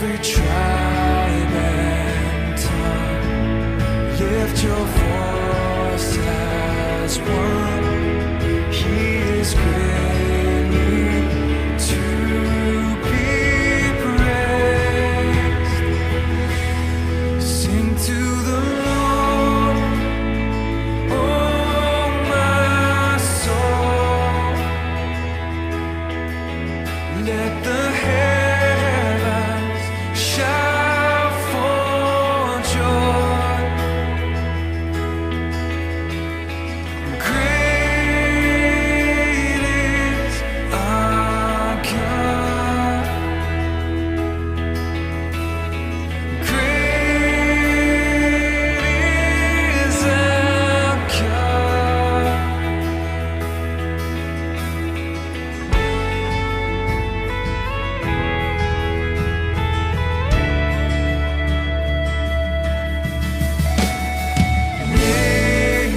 every tribe and tongue, lift your voice as one. He is greatly to be praised. Sing to the Lord, oh my soul. Let the heavens shout for joy. Great is our God. Great is our God.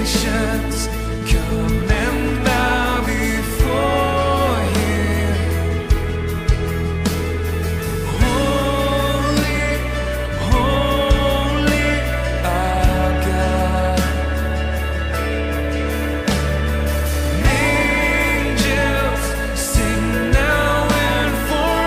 Nations come and bow before Him. Holy, holy, our God. Angels sing now and forever.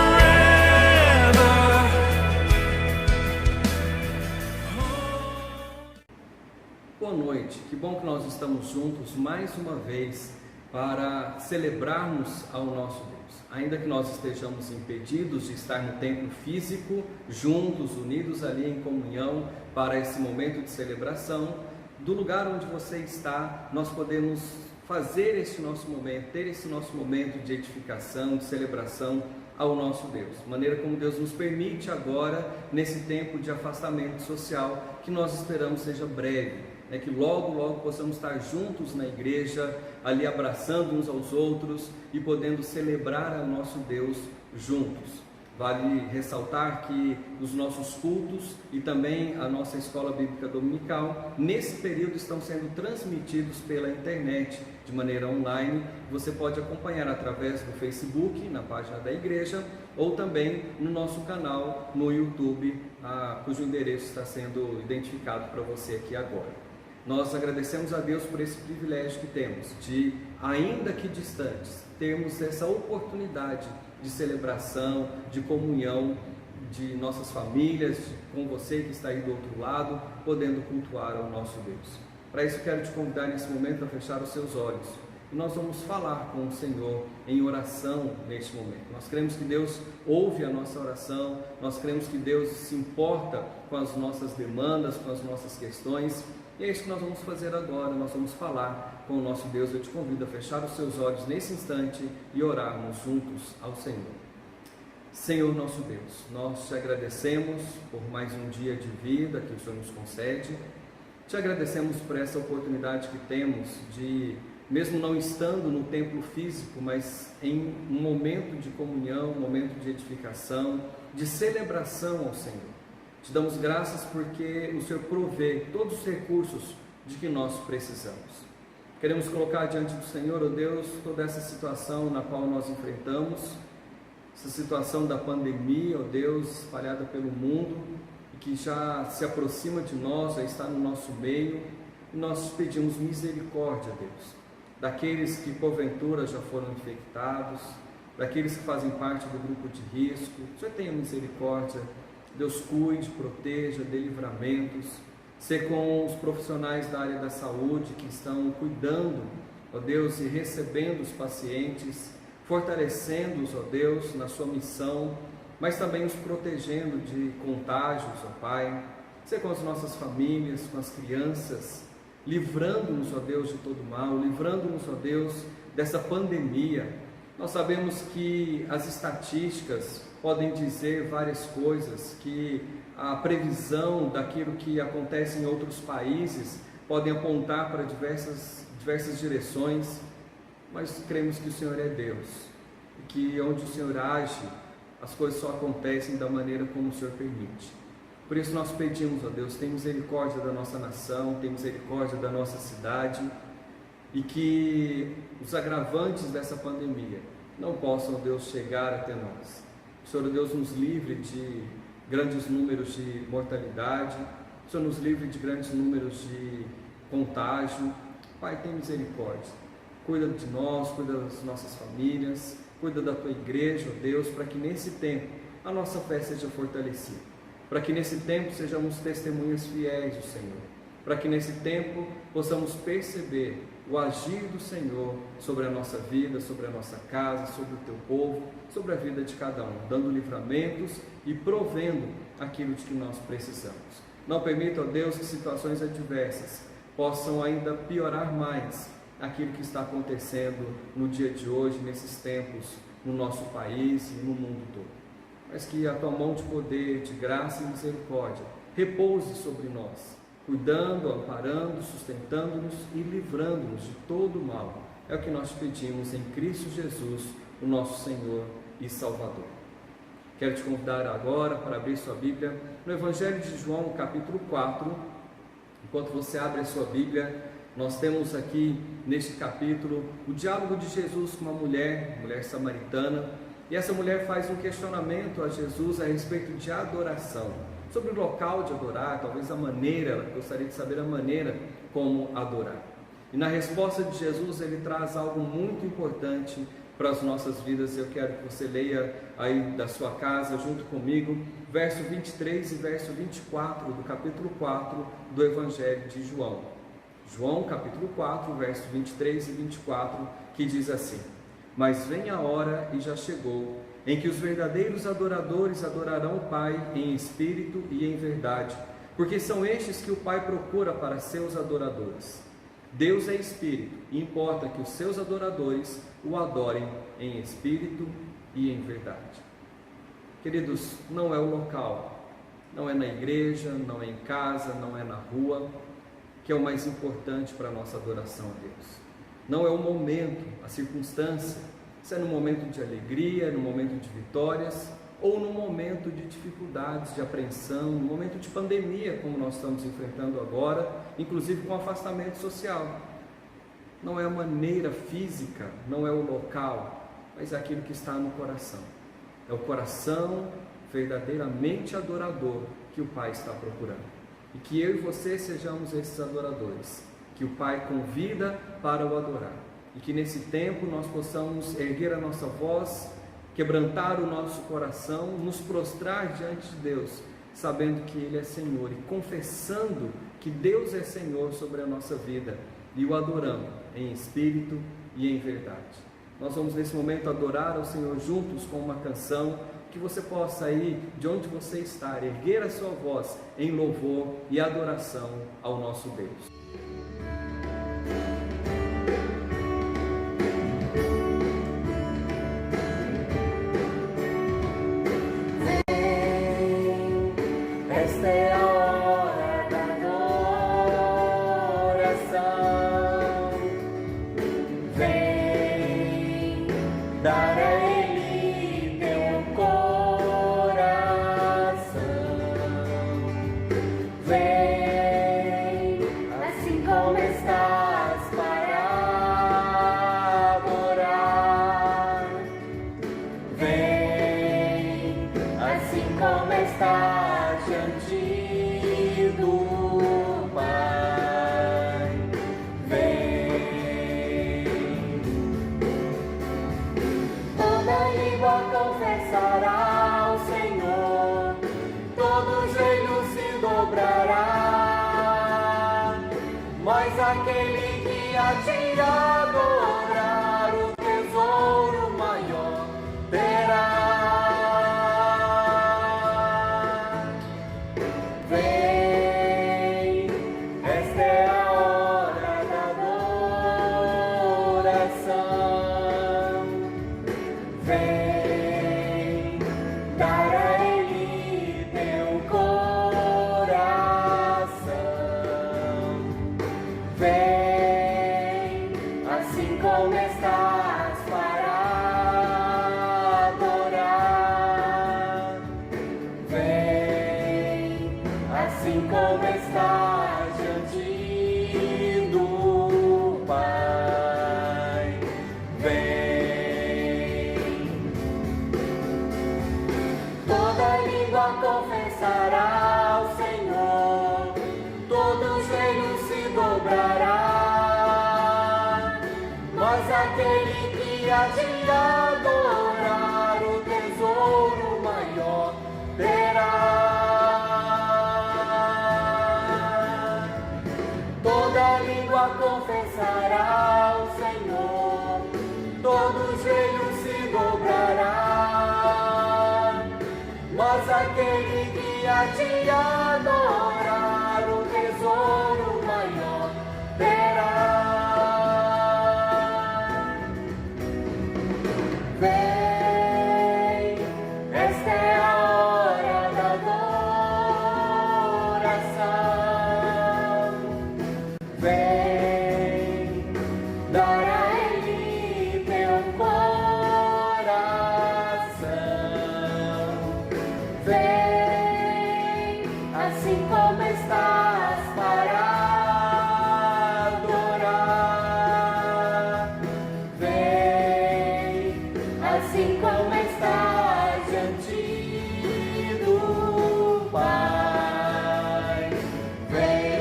Boa noite, que bom que nós estamos juntos mais uma vez para celebrarmos ao nosso Deus. Ainda que nós estejamos impedidos de estar no templo físico, juntos, unidos ali em comunhão para esse momento de celebração, do lugar onde você está, nós podemos fazer esse nosso momento, ter esse nosso momento de edificação, de celebração ao nosso Deus. Maneira como Deus nos permite agora, nesse tempo de afastamento social, que nós esperamos seja breve. Que logo possamos estar juntos na igreja, ali abraçando uns aos outros e podendo celebrar ao nosso Deus juntos. Vale ressaltar que os nossos cultos e também a nossa escola bíblica dominical, nesse período estão sendo transmitidos pela internet, de maneira online. Você pode acompanhar através do Facebook, na página da igreja, ou também no nosso canal no YouTube, cujo endereço está sendo identificado para você aqui agora. Nós agradecemos a Deus por esse privilégio que temos de, ainda que distantes, termos essa oportunidade de celebração, de comunhão de nossas famílias, com você que está aí do outro lado, podendo cultuar ao nosso Deus. Para isso quero te convidar nesse momento a fechar os seus olhos. E nós vamos falar com o Senhor em oração neste momento. Nós cremos que Deus ouve a nossa oração, nós cremos que Deus se importa com as nossas demandas, com as nossas questões. E é isso que nós vamos fazer agora, nós vamos falar com o nosso Deus. Eu te convido a fechar os seus olhos nesse instante e orarmos juntos ao Senhor. Senhor nosso Deus, nós te agradecemos por mais um dia de vida que o Senhor nos concede. Te agradecemos por essa oportunidade que temos de, mesmo não estando no templo físico, mas em um momento de comunhão, um momento de edificação, de celebração ao Senhor. Te damos graças porque o Senhor provê todos os recursos de que nós precisamos. Queremos colocar diante do Senhor, ó Deus, toda essa situação na qual nós enfrentamos, essa situação da pandemia, ó Deus, espalhada pelo mundo, e que já se aproxima de nós, já está no nosso meio, e nós pedimos misericórdia, Deus, daqueles que porventura já foram infectados, daqueles que fazem parte do grupo de risco. O Senhor tenha misericórdia. Deus cuide, proteja, dê livramentos, ser com os profissionais da área da saúde que estão cuidando, ó Deus, e recebendo os pacientes, fortalecendo-os, ó Deus, na sua missão, mas também os protegendo de contágios, ó Pai. Ser com as nossas famílias, com as crianças, livrando-nos, ó Deus, de todo mal, livrando-nos, ó Deus, dessa pandemia. Nós sabemos que as estatísticas podem dizer várias coisas, que a previsão daquilo que acontece em outros países podem apontar para diversas direções, mas cremos que o Senhor é Deus, e que onde o Senhor age, as coisas só acontecem da maneira como o Senhor permite. Por isso nós pedimos, ó Deus, tem misericórdia da nossa nação, tem misericórdia da nossa cidade, e que os agravantes dessa pandemia não possam, Deus, chegar até nós. O Senhor, Deus, nos livre de grandes números de mortalidade, o Senhor nos livre de grandes números de contágio. Pai, tem misericórdia, cuida de nós, cuida das nossas famílias, cuida da tua igreja, ó Deus, para que nesse tempo a nossa fé seja fortalecida, para que nesse tempo sejamos testemunhas fiéis do Senhor, para que nesse tempo possamos perceber o agir do Senhor sobre a nossa vida, sobre a nossa casa, sobre o teu povo, sobre a vida de cada um, dando livramentos e provendo aquilo de que nós precisamos. Não permita, ó Deus, que situações adversas possam ainda piorar mais aquilo que está acontecendo no dia de hoje, nesses tempos, no nosso país e no mundo todo. Mas que a tua mão de poder, de graça e misericórdia repouse sobre nós, cuidando, amparando, sustentando-nos e livrando-nos de todo o mal. É o que nós pedimos em Cristo Jesus, o nosso Senhor e Salvador. Quero te convidar agora para abrir sua Bíblia no Evangelho de João, capítulo 4. Enquanto você abre a sua Bíblia, nós temos aqui neste capítulo o diálogo de Jesus com uma mulher samaritana, e essa mulher faz um questionamento a Jesus a respeito de adoração, sobre o local de adorar, talvez a maneira, ela gostaria de saber a maneira como adorar. E na resposta de Jesus ele traz algo muito importante para as nossas vidas. Eu quero que você leia aí da sua casa junto comigo, verso 23 e verso 24 do capítulo 4 do Evangelho de João. João capítulo 4, verso 23 e 24, que diz assim: Mas vem a hora, e já chegou, em que os verdadeiros adoradores adorarão o Pai em espírito e em verdade, porque são estes que o Pai procura para seus adoradores. Deus é espírito, e importa que os seus adoradores o adorem em espírito e em verdade. Queridos, não é o local, não é na igreja, não é em casa, não é na rua, que é o mais importante para a nossa adoração a Deus. Não é o momento, a circunstância, se é no momento de alegria, no momento de vitórias, ou no momento de dificuldades, de apreensão, no momento de pandemia, como nós estamos enfrentando agora, inclusive com afastamento social. Não é a maneira física, não é o local, mas é aquilo que está no coração. É o coração verdadeiramente adorador que o Pai está procurando. E que eu e você sejamos esses adoradores, que o Pai convida para o adorar. E que nesse tempo nós possamos erguer a nossa voz, quebrantar o nosso coração, nos prostrar diante de Deus, sabendo que Ele é Senhor e confessando que Deus é Senhor sobre a nossa vida e o adorando em espírito e em verdade. Nós vamos nesse momento adorar ao Senhor juntos com uma canção, que você possa aí, de onde você está, erguer a sua voz em louvor e adoração ao nosso Deus. Esta é a hora da adoração. Vem dar a Ele teu coração. Vem, assim como estás, para adorar. Vem, assim como estás, diante do Pai. Vem, toda língua confessará ao Senhor, todo joelho se dobrará, mas aquele que a ti adorar, o tesouro maior terá. Vem, esta é a hora da adoração. Vem, dar a Ele teu coração. Vem, assim como estás, para adorar. Vem, assim como estás, diante do Pai. Vem, te adorar, o tesouro maior terá. Vem, esta é a hora da adoração. Vem, dar a Ele teu coração. Vem, assim como estás para adorar. Vem, assim como estás diante do Pai. Vem,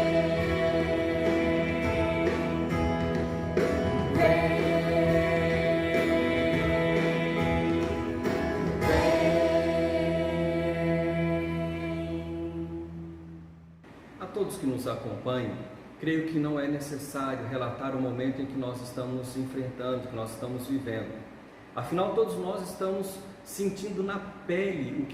A todos que nos acompanham, creio que não é necessário relatar o momento em que nós estamos enfrentando, que nós estamos vivendo. Afinal, todos nós estamos sentindo na pele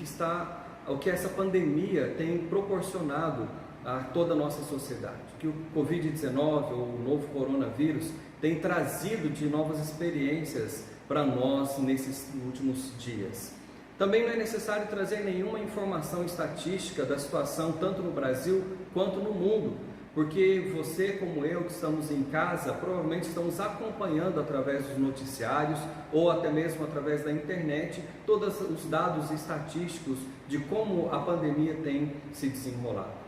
o que essa pandemia tem proporcionado a toda a nossa sociedade, que o Covid-19 ou o novo coronavírus tem trazido de novas experiências para nós nesses últimos dias. Também não é necessário trazer nenhuma informação estatística da situação tanto no Brasil quanto no mundo, porque você, como eu, que estamos em casa, provavelmente estamos acompanhando através dos noticiários ou até mesmo através da internet todos os dados estatísticos de como a pandemia tem se desenrolado.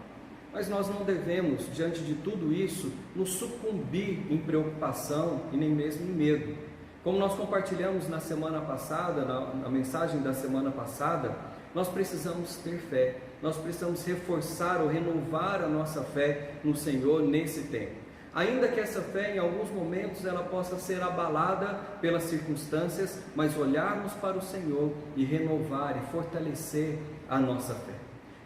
Mas nós não devemos, diante de tudo isso, nos sucumbir em preocupação e nem mesmo em medo. Como nós compartilhamos na semana passada, na mensagem da semana passada, nós precisamos ter fé, nós precisamos reforçar ou renovar a nossa fé no Senhor nesse tempo. Ainda que essa fé em alguns momentos ela possa ser abalada pelas circunstâncias, mas olharmos para o Senhor e renovar e fortalecer a nossa fé.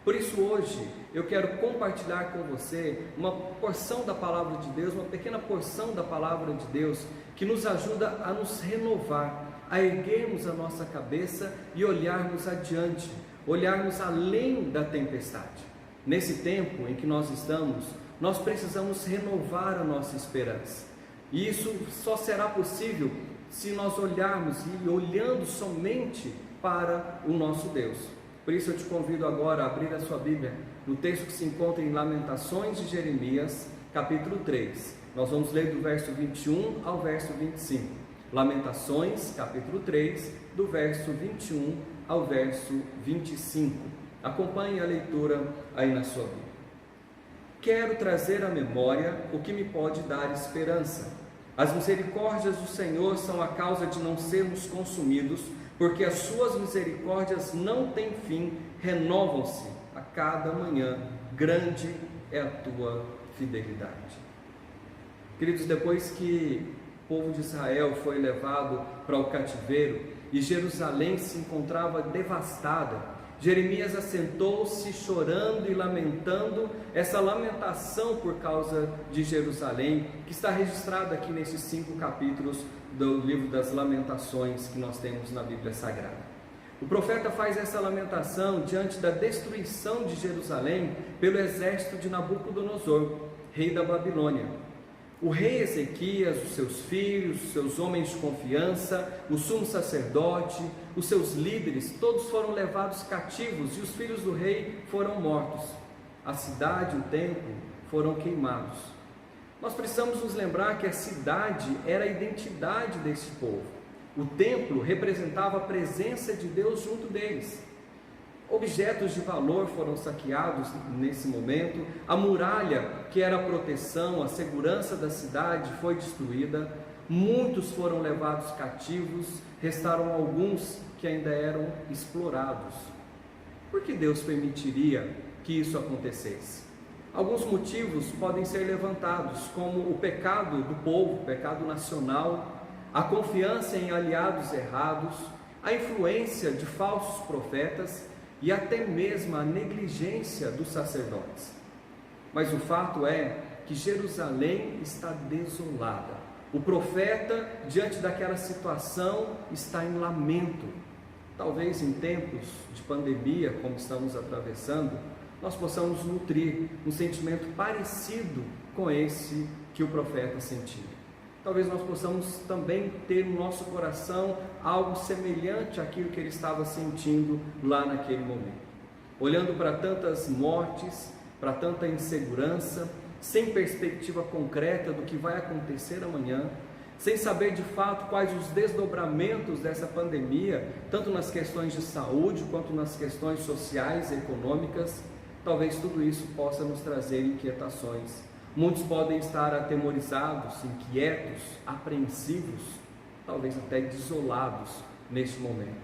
Por isso hoje eu quero compartilhar com você uma porção da Palavra de Deus, uma pequena porção da Palavra de Deus que nos ajuda a nos renovar, a erguermos a nossa cabeça e olharmos adiante, olharmos além da tempestade. Nesse tempo em que nós estamos, nós precisamos renovar a nossa esperança. E isso só será possível se nós olharmos e olhando somente para o nosso Deus. Por isso eu te convido agora a abrir a sua Bíblia no texto que se encontra em Lamentações de Jeremias, capítulo 3. Nós vamos ler do verso 21 ao verso 25. Lamentações, capítulo 3, do verso 21 ao verso 25. Acompanhe a leitura aí na sua Bíblia. Quero trazer à memória o que me pode dar esperança. As misericórdias do Senhor são a causa de não sermos consumidos, porque as suas misericórdias não têm fim, renovam-se a cada manhã. Grande é a tua fidelidade. Queridos, depois que o povo de Israel foi levado para o cativeiro e Jerusalém se encontrava devastada, Jeremias assentou-se chorando e lamentando, essa lamentação por causa de Jerusalém, que está registrada aqui nesses 5 capítulos do livro das Lamentações que nós temos na Bíblia Sagrada. O profeta faz essa lamentação diante da destruição de Jerusalém pelo exército de Nabucodonosor, rei da Babilônia. O rei Ezequias, os seus filhos, os seus homens de confiança, o sumo sacerdote, os seus líderes, todos foram levados cativos e os filhos do rei foram mortos. A cidade e o templo foram queimados. Nós precisamos nos lembrar que a cidade era a identidade desse povo. O templo representava a presença de Deus junto deles. Objetos de valor foram saqueados nesse momento, a muralha, que era a proteção, a segurança da cidade, foi destruída, muitos foram levados cativos, restaram alguns que ainda eram explorados. Por que Deus permitiria que isso acontecesse? Alguns motivos podem ser levantados, como o pecado do povo, o pecado nacional, a confiança em aliados errados, a influência de falsos profetas, e até mesmo a negligência dos sacerdotes. Mas o fato é que Jerusalém está desolada. O profeta, diante daquela situação, está em lamento. Talvez em tempos de pandemia, como estamos atravessando, nós possamos nutrir um sentimento parecido com esse que o profeta sentiu. Talvez nós possamos também ter no nosso coração algo semelhante àquilo que ele estava sentindo lá naquele momento. Olhando para tantas mortes, para tanta insegurança, sem perspectiva concreta do que vai acontecer amanhã, sem saber de fato quais os desdobramentos dessa pandemia, tanto nas questões de saúde quanto nas questões sociais e econômicas, talvez tudo isso possa nos trazer inquietações. Muitos podem estar atemorizados, inquietos, apreensivos, talvez até desolados neste momento.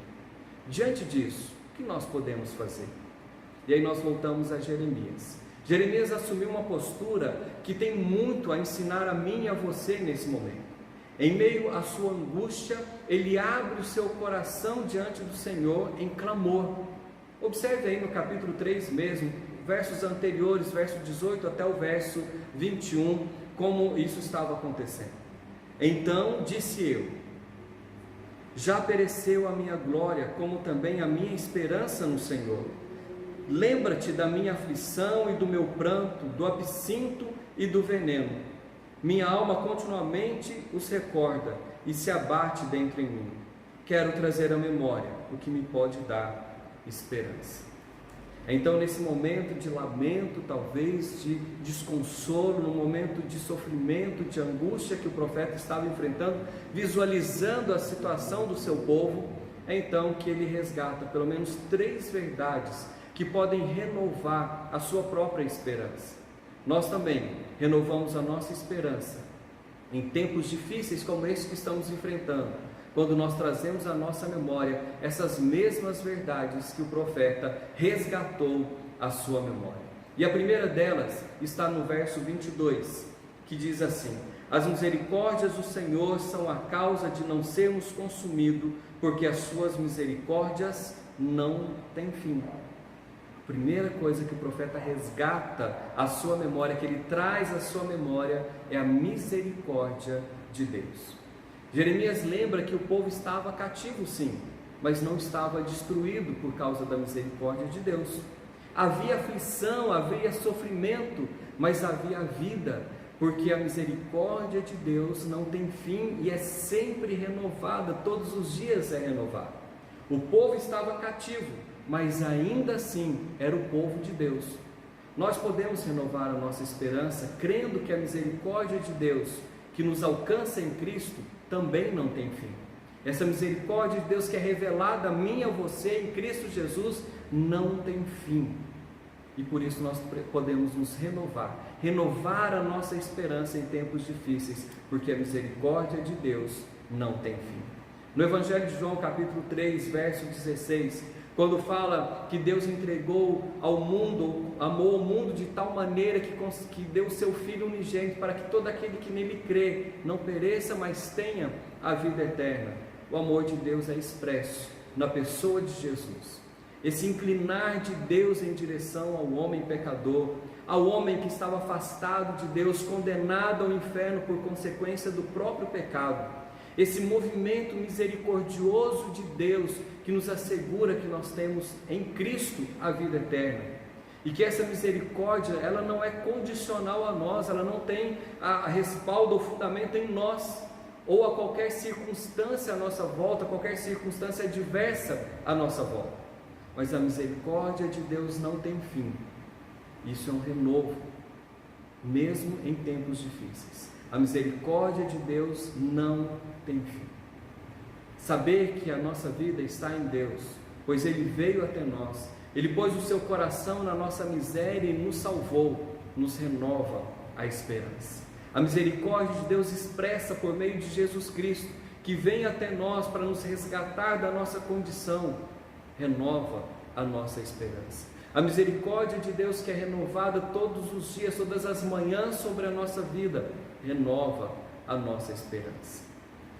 Diante disso, o que nós podemos fazer? E aí nós voltamos a Jeremias. Jeremias assumiu uma postura que tem muito a ensinar a mim e a você nesse momento. Em meio à sua angústia, ele abre o seu coração diante do Senhor em clamor. Observe aí no capítulo 3 mesmo, versos anteriores, verso 18 até o verso 21, como isso estava acontecendo. Então disse eu: já pereceu a minha glória, como também a minha esperança no Senhor. Lembra-te da minha aflição e do meu pranto, do absinto e do veneno. Minha alma continuamente os recorda e se abate dentro em mim. Quero trazer à memória o que me pode dar esperança. Então, nesse momento de lamento, talvez de desconsolo, no momento de sofrimento, de angústia que o profeta estava enfrentando, visualizando a situação do seu povo, é então que ele resgata pelo menos 3 verdades que podem renovar a sua própria esperança. Nós também renovamos a nossa esperança em tempos difíceis como esse que estamos enfrentando, quando nós trazemos à nossa memória essas mesmas verdades que o profeta resgatou à sua memória. E a primeira delas está no verso 22, que diz assim: as misericórdias do Senhor são a causa de não sermos consumidos, porque as suas misericórdias não têm fim. A primeira coisa que o profeta resgata à sua memória, que ele traz à sua memória, é a misericórdia de Deus. Jeremias lembra que o povo estava cativo sim, mas não estava destruído por causa da misericórdia de Deus. Havia aflição, havia sofrimento, mas havia vida, porque a misericórdia de Deus não tem fim e é sempre renovada, todos os dias é renovada. O povo estava cativo, mas ainda assim era o povo de Deus. Nós podemos renovar a nossa esperança crendo que a misericórdia de Deus que nos alcança em Cristo também não tem fim. Essa misericórdia de Deus que é revelada a mim e a você em Cristo Jesus não tem fim. E por isso nós podemos nos renovar a nossa esperança em tempos difíceis, porque a misericórdia de Deus não tem fim. No Evangelho de João, capítulo 3, verso 16, quando fala que Deus entregou ao mundo, amou o mundo de tal maneira que deu o seu Filho unigênito para que todo aquele que nele crê não pereça, mas tenha a vida eterna. O amor de Deus é expresso na pessoa de Jesus. Esse inclinar de Deus em direção ao homem pecador, ao homem que estava afastado de Deus, condenado ao inferno por consequência do próprio pecado. Esse movimento misericordioso de Deus que nos assegura que nós temos em Cristo a vida eterna. E que essa misericórdia, ela não é condicional a nós, ela não tem a respaldo ou fundamento em nós, ou a qualquer circunstância à nossa volta, qualquer circunstância adversa à nossa volta. Mas a misericórdia de Deus não tem fim. Isso é um renovo, mesmo em tempos difíceis. A misericórdia de Deus não tem fim. Saber que a nossa vida está em Deus, pois Ele veio até nós, Ele pôs o seu coração na nossa miséria e nos salvou, nos renova a esperança. A misericórdia de Deus expressa por meio de Jesus Cristo, que vem até nós para nos resgatar da nossa condição, renova a nossa esperança. A misericórdia de Deus que é renovada todos os dias, todas as manhãs sobre a nossa vida, renova a nossa esperança.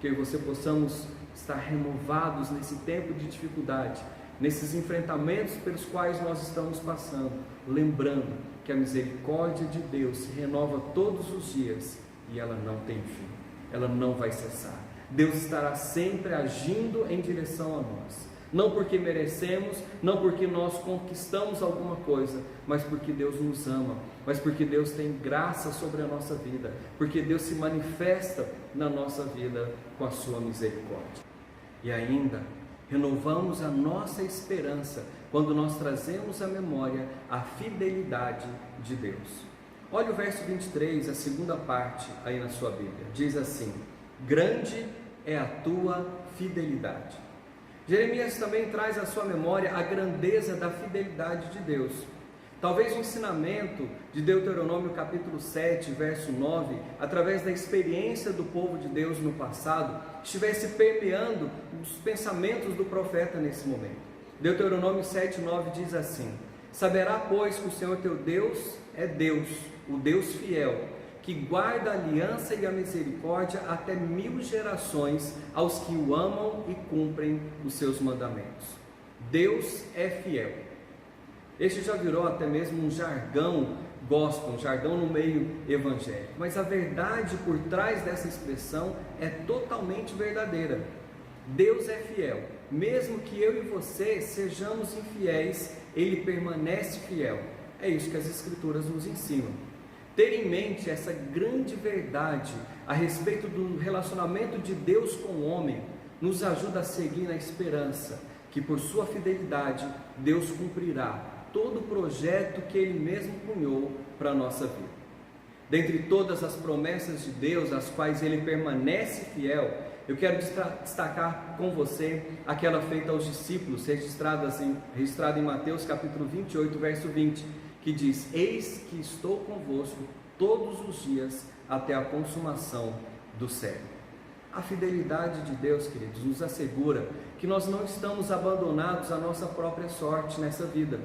Que eu e você possamos estar renovados nesse tempo de dificuldade, nesses enfrentamentos pelos quais nós estamos passando, lembrando que a misericórdia de Deus se renova todos os dias e ela não tem fim, ela não vai cessar. Deus estará sempre agindo em direção a nós. Não porque merecemos, não porque nós conquistamos alguma coisa, mas porque Deus nos ama, mas porque Deus tem graça sobre a nossa vida, porque Deus se manifesta na nossa vida com a sua misericórdia. E ainda, renovamos a nossa esperança quando nós trazemos à memória a fidelidade de Deus. Olha o verso 23, a segunda parte aí na sua Bíblia. Diz assim: grande é a tua fidelidade. Jeremias também traz à sua memória a grandeza da fidelidade de Deus. Talvez o ensinamento de Deuteronômio capítulo 7, verso 9, através da experiência do povo de Deus no passado, estivesse permeando os pensamentos do profeta nesse momento. Deuteronômio 7, 9 diz assim: saberá, pois, que o Senhor teu Deus é Deus, o Deus fiel, que guarda a aliança e a misericórdia até 1000 gerações aos que o amam e cumprem os seus mandamentos. Deus é fiel. Este já virou até mesmo um jargão gospel, um jargão no meio evangélico, mas a verdade por trás dessa expressão é totalmente verdadeira. Deus é fiel, mesmo que eu e você sejamos infiéis, Ele permanece fiel. É isso que as Escrituras nos ensinam. Ter em mente essa grande verdade a respeito do relacionamento de Deus com o homem nos ajuda a seguir na esperança que por sua fidelidade Deus cumprirá todo o projeto que Ele mesmo punhou para a nossa vida. Dentre todas as promessas de Deus às quais Ele permanece fiel, eu quero destacar com você aquela feita aos discípulos, registrada em Mateus capítulo 28, verso 20, que diz: eis que estou convosco todos os dias até a consumação do século. A fidelidade de Deus, queridos, nos assegura que nós não estamos abandonados à nossa própria sorte nessa vida,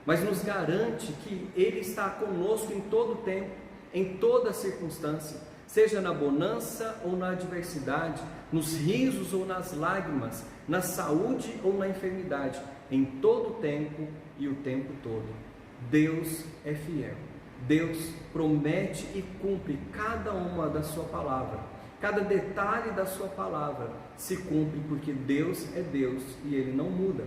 mas nos garante que Ele está conosco em todo o tempo, em toda circunstância, seja na bonança ou na adversidade, nos risos ou nas lágrimas, na saúde ou na enfermidade, em todo o tempo e o tempo todo. Deus é fiel. Deus promete e cumpre cada uma da sua palavra. Cada detalhe da sua palavra se cumpre porque Deus é Deus e Ele não muda.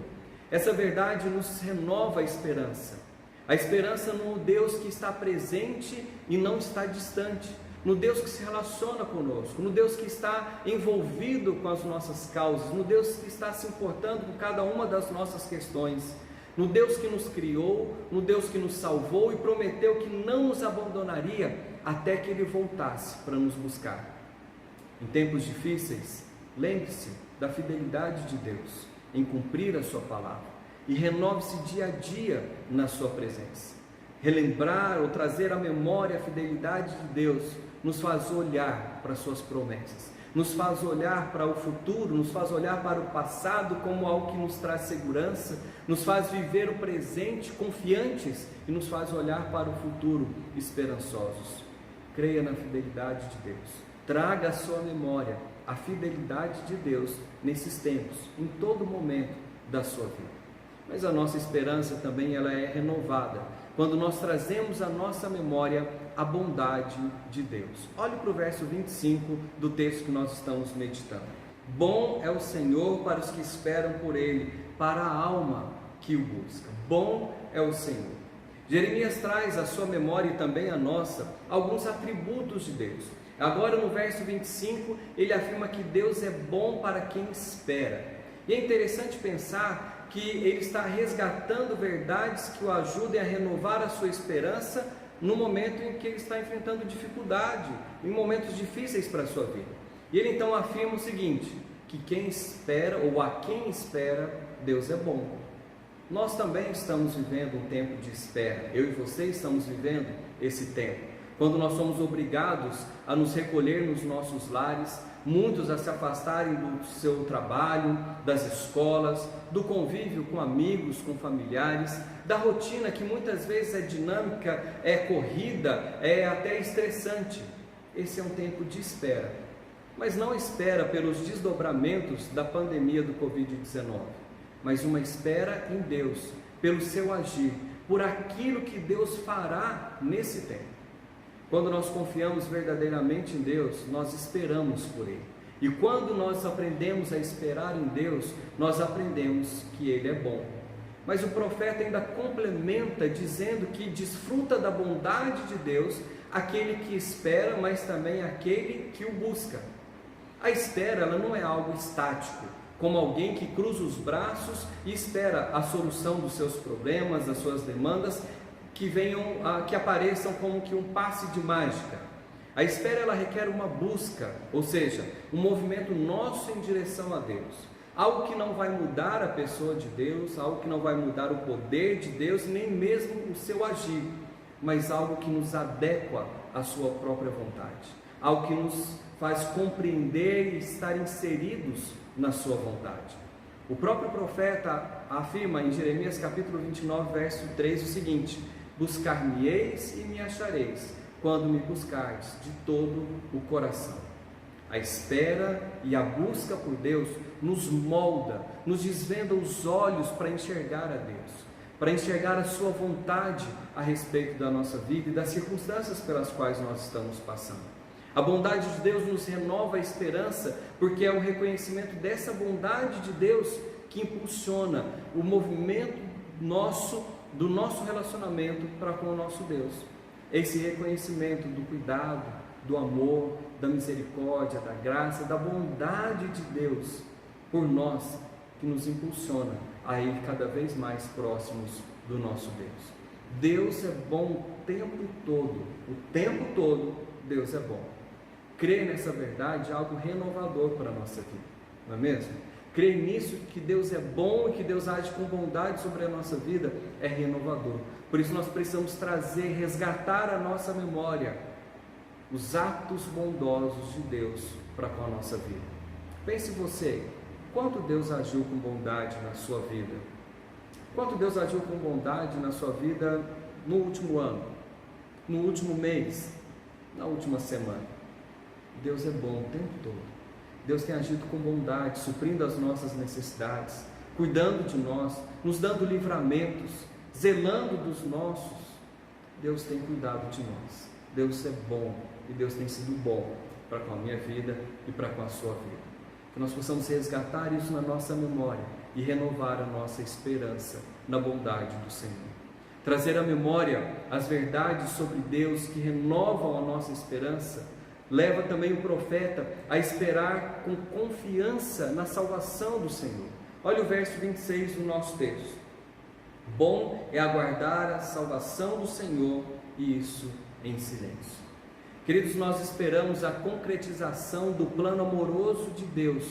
Essa verdade nos renova a esperança no Deus que está presente e não está distante, no Deus que se relaciona conosco, no Deus que está envolvido com as nossas causas, no Deus que está se importando com cada uma das nossas questões, no Deus que nos criou, no Deus que nos salvou e prometeu que não nos abandonaria até que Ele voltasse para nos buscar. Em tempos difíceis, lembre-se da fidelidade de Deus em cumprir a sua palavra e renove-se dia a dia na sua presença. Relembrar ou trazer à memória a fidelidade de Deus nos faz olhar para as suas promessas, nos faz olhar para o futuro, nos faz olhar para o passado como algo que nos traz segurança, nos faz viver o presente confiantes e nos faz olhar para o futuro esperançosos. Creia na fidelidade de Deus, traga à sua memória a fidelidade de Deus nesses tempos, em todo momento da sua vida. Mas a nossa esperança também ela é renovada quando nós trazemos à nossa memória a bondade de Deus. Olhe para o verso 25 do texto que nós estamos meditando. Bom é o Senhor para os que esperam por Ele, para a alma que o busca. Bom é o Senhor. Jeremias traz à sua memória e também à nossa alguns atributos de Deus. Agora no verso 25 ele afirma que Deus é bom para quem espera. E é interessante pensar que ele está resgatando verdades que o ajudem a renovar a sua esperança no momento em que ele está enfrentando dificuldade, em momentos difíceis para a sua vida. E ele então afirma o seguinte, que quem espera ou a quem espera, Deus é bom. Nós também estamos vivendo um tempo de espera, eu e você estamos vivendo esse tempo, quando nós somos obrigados a nos recolher nos nossos lares, muitos a se afastarem do seu trabalho, das escolas, do convívio com amigos, com familiares, da rotina que muitas vezes é dinâmica, é corrida, é até estressante. Esse é um tempo de espera, mas não espera pelos desdobramentos da pandemia do Covid-19, mas uma espera em Deus, pelo seu agir, por aquilo que Deus fará nesse tempo. Quando nós confiamos verdadeiramente em Deus, nós esperamos por Ele. E quando nós aprendemos a esperar em Deus, nós aprendemos que Ele é bom. Mas o profeta ainda complementa dizendo que desfruta da bondade de Deus aquele que espera, mas também aquele que o busca. A espera, ela não é algo estático, como alguém que cruza os braços e espera a solução dos seus problemas, das suas demandas, que apareçam como que um passe de mágica. A espera, ela requer uma busca, ou seja, um movimento nosso em direção a Deus. Algo que não vai mudar a pessoa de Deus, algo que não vai mudar o poder de Deus, nem mesmo o seu agir, mas algo que nos adequa à sua própria vontade, algo que nos faz compreender e estar inseridos na sua vontade. O próprio profeta afirma em Jeremias capítulo 29, verso 3 o seguinte: buscar-me-eis e me achareis, quando me buscardes de todo o coração. A espera e a busca por Deus nos molda, nos desvenda os olhos para enxergar a Deus, para enxergar a sua vontade a respeito da nossa vida e das circunstâncias pelas quais nós estamos passando. A bondade de Deus nos renova a esperança, porque é o reconhecimento dessa bondade de Deus que impulsiona o movimento do nosso relacionamento para com o nosso Deus. Esse reconhecimento do cuidado, do amor, da misericórdia, da graça, da bondade de Deus por nós, que nos impulsiona a ir cada vez mais próximos do nosso Deus. Deus é bom o tempo todo Deus é bom. Crer nessa verdade é algo renovador para a nossa vida, não é mesmo? Crer nisso, que Deus é bom e que Deus age com bondade sobre a nossa vida, é renovador. Por isso nós precisamos resgatar a nossa memória, os atos bondosos de Deus para com a nossa vida. Pense você, quanto Deus agiu com bondade na sua vida? Quanto Deus agiu com bondade na sua vida no último ano, no último mês, na última semana? Deus é bom o tempo todo. Deus tem agido com bondade, suprindo as nossas necessidades, cuidando de nós, nos dando livramentos, zelando dos nossos. Deus tem cuidado de nós. Deus é bom e Deus tem sido bom para com a minha vida e para com a sua vida. Que nós possamos resgatar isso na nossa memória e renovar a nossa esperança na bondade do Senhor. Trazer à memória as verdades sobre Deus que renovam a nossa esperança leva também o profeta a esperar com confiança na salvação do Senhor. Olha o verso 26 do nosso texto. Bom é aguardar a salvação do Senhor, e isso em silêncio. Queridos, nós esperamos a concretização do plano amoroso de Deus,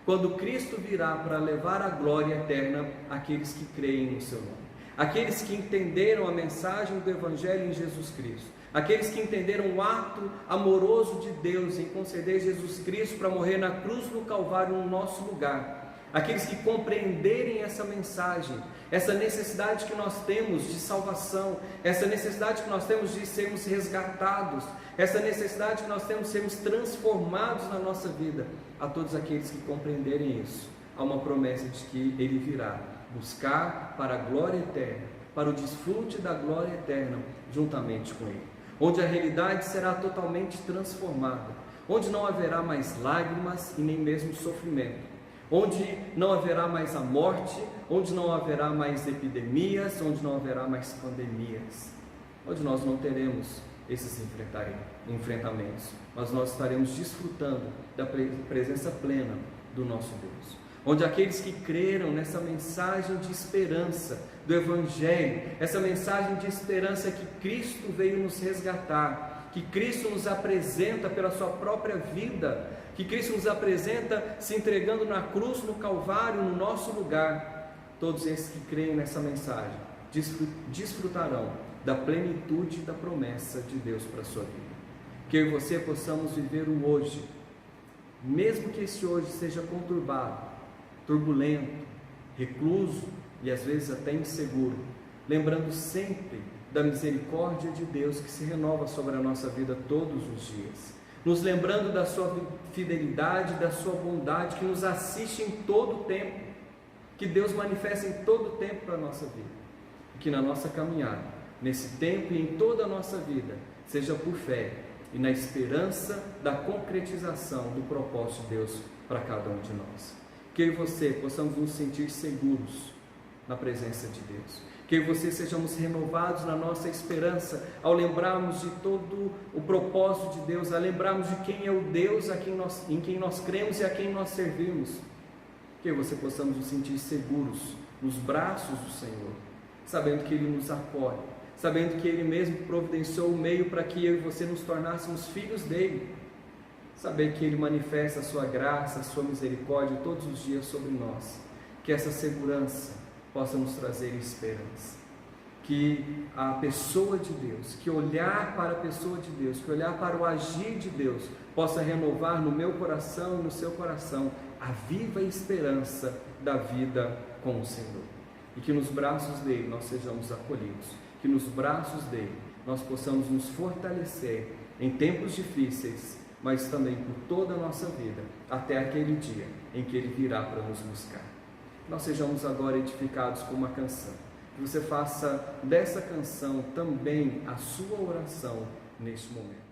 quando Cristo virá para levar a glória eterna àqueles que creem no seu nome, aqueles que entenderam a mensagem do Evangelho em Jesus Cristo, aqueles que entenderam o ato amoroso de Deus em conceder Jesus Cristo para morrer na cruz do Calvário no nosso lugar, aqueles que compreenderem essa mensagem, essa necessidade que nós temos de salvação, essa necessidade que nós temos de sermos resgatados, essa necessidade que nós temos de sermos transformados na nossa vida. A todos aqueles que compreenderem isso, há uma promessa de que Ele virá buscar para a glória eterna, para o desfrute da glória eterna juntamente com Ele, onde a realidade será totalmente transformada, onde não haverá mais lágrimas e nem mesmo sofrimento, onde não haverá mais a morte, onde não haverá mais epidemias, onde não haverá mais pandemias, onde nós não teremos esses enfrentamentos, mas nós estaremos desfrutando da presença plena do nosso Deus, onde aqueles que creram nessa mensagem de esperança do Evangelho, essa mensagem de esperança que Cristo veio nos resgatar, que Cristo nos apresenta pela sua própria vida, que Cristo nos apresenta se entregando na cruz, no Calvário, no nosso lugar, todos esses que creem nessa mensagem desfrutarão da plenitude da promessa de Deus para a sua vida. Que eu e você possamos viver o hoje, mesmo que esse hoje seja conturbado, turbulento, recluso e às vezes até inseguro, lembrando sempre da misericórdia de Deus que se renova sobre a nossa vida todos os dias, nos lembrando da sua fidelidade, da sua bondade que nos assiste em todo o tempo, que Deus manifesta em todo o tempo para a nossa vida, e que na nossa caminhada, nesse tempo e em toda a nossa vida, seja por fé e na esperança da concretização do propósito de Deus para cada um de nós. Que eu e você possamos nos sentir seguros na presença de Deus. Que eu e você sejamos renovados na nossa esperança ao lembrarmos de todo o propósito de Deus, a lembrarmos de quem é o Deus em quem nós cremos e a quem nós servimos. Que eu e você possamos nos sentir seguros nos braços do Senhor, sabendo que Ele nos acolhe, sabendo que Ele mesmo providenciou o meio para que eu e você nos tornássemos filhos dEle, saber que Ele manifesta a sua graça, a sua misericórdia todos os dias sobre nós, que essa segurança possa nos trazer esperança, que a pessoa de Deus, que olhar para a pessoa de Deus, que olhar para o agir de Deus, possa renovar no meu coração e no seu coração a viva esperança da vida com o Senhor, e que nos braços dele nós sejamos acolhidos, que nos braços dele nós possamos nos fortalecer em tempos difíceis, mas também por toda a nossa vida, até aquele dia em que ele virá para nos buscar. Nós sejamos agora edificados com uma canção, que você faça dessa canção também a sua oração neste momento.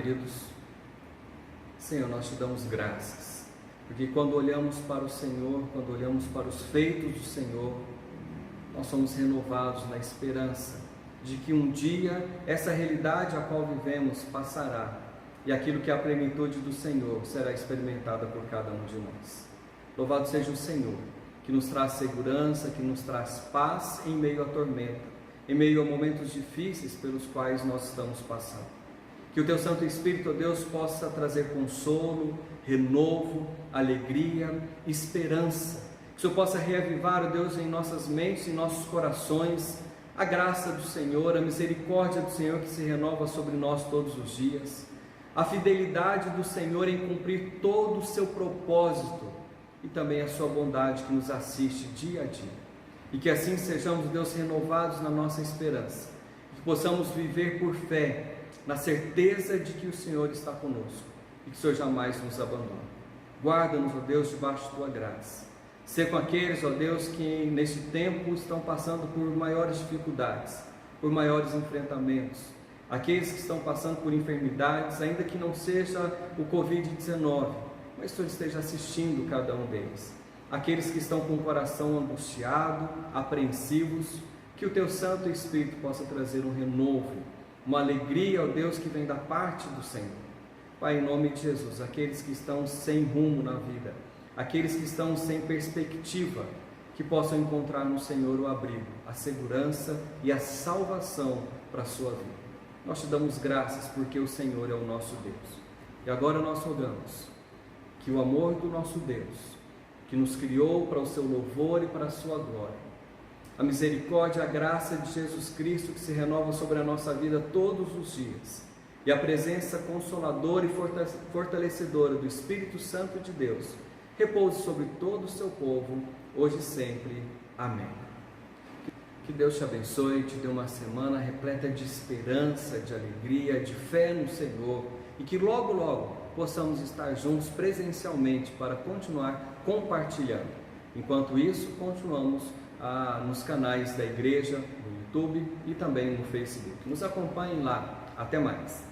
queridos, Senhor, nós te damos graças, porque quando olhamos para o Senhor, quando olhamos para os feitos do Senhor, nós somos renovados na esperança de que um dia essa realidade a qual vivemos passará e aquilo que é a plenitude do Senhor será experimentada por cada um de nós. Louvado seja o Senhor, que nos traz segurança, que nos traz paz em meio à tormenta, em meio a momentos difíceis pelos quais nós estamos passando. Que o Teu Santo Espírito, ó Deus, possa trazer consolo, renovo, alegria, esperança. Que o Senhor possa reavivar, ó Deus, em nossas mentes, em nossos corações, a graça do Senhor, a misericórdia do Senhor que se renova sobre nós todos os dias, a fidelidade do Senhor em cumprir todo o seu propósito e também a sua bondade que nos assiste dia a dia. E que assim sejamos, Deus, renovados na nossa esperança, que possamos viver por fé, na certeza de que o Senhor está conosco e que o Senhor jamais nos abandona. Guarda-nos, ó Deus, debaixo de Tua graça. Ser com aqueles, ó Deus, que neste tempo estão passando por maiores dificuldades, por maiores enfrentamentos, aqueles que estão passando por enfermidades, ainda que não seja o Covid-19, mas o Senhor esteja assistindo cada um deles. Aqueles que estão com o coração angustiado, apreensivos, que o Teu Santo Espírito possa trazer um renovo, uma alegria, ó Deus, que vem da parte do Senhor. Pai, em nome de Jesus, aqueles que estão sem rumo na vida, aqueles que estão sem perspectiva, que possam encontrar no Senhor o abrigo, a segurança e a salvação para a sua vida. Nós te damos graças porque o Senhor é o nosso Deus. E agora nós rogamos que o amor do nosso Deus, que nos criou para o seu louvor e para a sua glória, a misericórdia, a graça de Jesus Cristo que se renova sobre a nossa vida todos os dias, e a presença consoladora e fortalecedora do Espírito Santo de Deus, repouse sobre todo o seu povo, hoje e sempre. Amém. Que Deus te abençoe, te dê uma semana repleta de esperança, de alegria, de fé no Senhor, e que logo, logo possamos estar juntos presencialmente para continuar compartilhando. Enquanto isso, continuamos nos canais da igreja, no YouTube e também no Facebook. Nos acompanhem lá. Até mais.